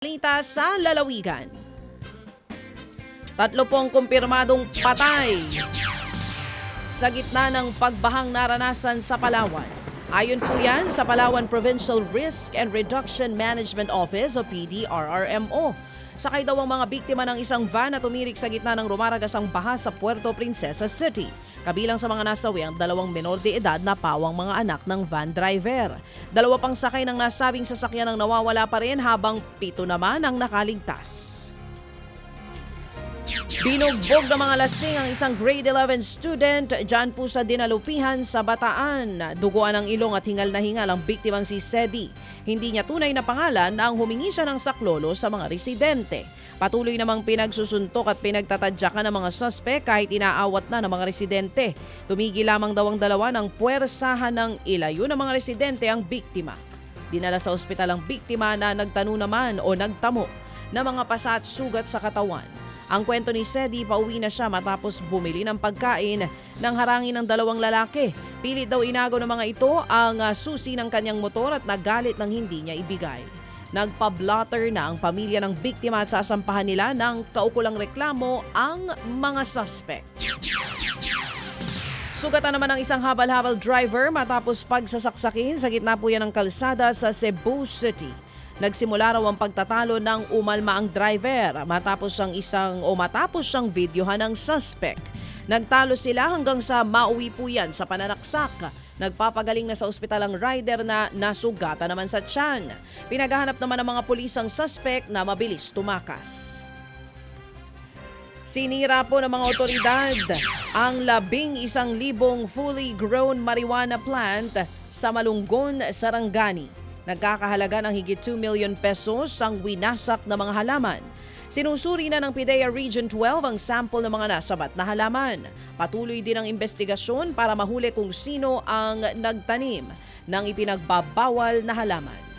Balita sa lalawigan. 3 pong kumpirmadong patay sa gitna ng pagbahang naranasan sa Palawan. Ayon po yan sa Palawan Provincial Risk and Reduction Management Office o PDRRMO. Sakay daw ang mga biktima ng isang van na tumirik sa gitna ng rumaragasang baha sa Puerto Princesa City. Kabilang sa mga nasawi ang 2 menor de edad na pawang mga anak ng van driver. 2 pang sakay ng nasabing sasakyan ang nawawala pa rin habang 7 naman ang nakaligtas. Binugbog ng mga lasing ang isang grade 11 student dyan po sa Dinalupihan sa Bataan. Duguan ang ilong at hingal na hingal ang biktimang si Sedi. Hindi niya tunay na pangalan na ang humingi siya ng saklolo sa mga residente. Patuloy namang pinagsusuntok at pinagtatadyakan ng mga suspect kahit inaawat na ng mga residente. Tumigil lamang daw ang dalawa ng puwersahan ng ilayo ng mga residente ang biktima. Dinala sa ospital ang biktima na nagtano naman o nagtamo ng mga pasa at sugat sa katawan. Ang kwento ni Sedi, pauwi na siya matapos bumili ng pagkain nang harangin ng 2 lalaki. Pilit daw inago ng mga ito ang susi ng kanyang motor at nagalit nang hindi niya ibigay. Nagpa-blotter na ang pamilya ng biktima at sasampahan nila ng kaukulang reklamo ang mga suspect. Sugatan naman ang isang habal-habal driver matapos pagsasaksakin sa gitna po yan ng kalsada sa Cebu City. Nagsimula raw ang pagtatalo ng umalma ang driver matapos siyang videohan ng suspect. Nagtalo sila hanggang sa mauwi po yan sa pananaksak. Nagpapagaling na sa ospital ang rider na nasugatan naman sa tiyan. Pinaghahanap naman ng mga pulis ang suspect na mabilis tumakas. Sinira po ng mga otoridad ang 11,000 fully grown marijuana plant sa Malunggon, Sarangani. Nagkakahalaga ng higit 2 million pesos ang winasak na mga halaman. Sinusuri na ng PIDEA Region 12 ang sample ng mga nasabat na halaman. Patuloy din ang investigasyon para mahuli kung sino ang nagtanim ng ipinagbabawal na halaman.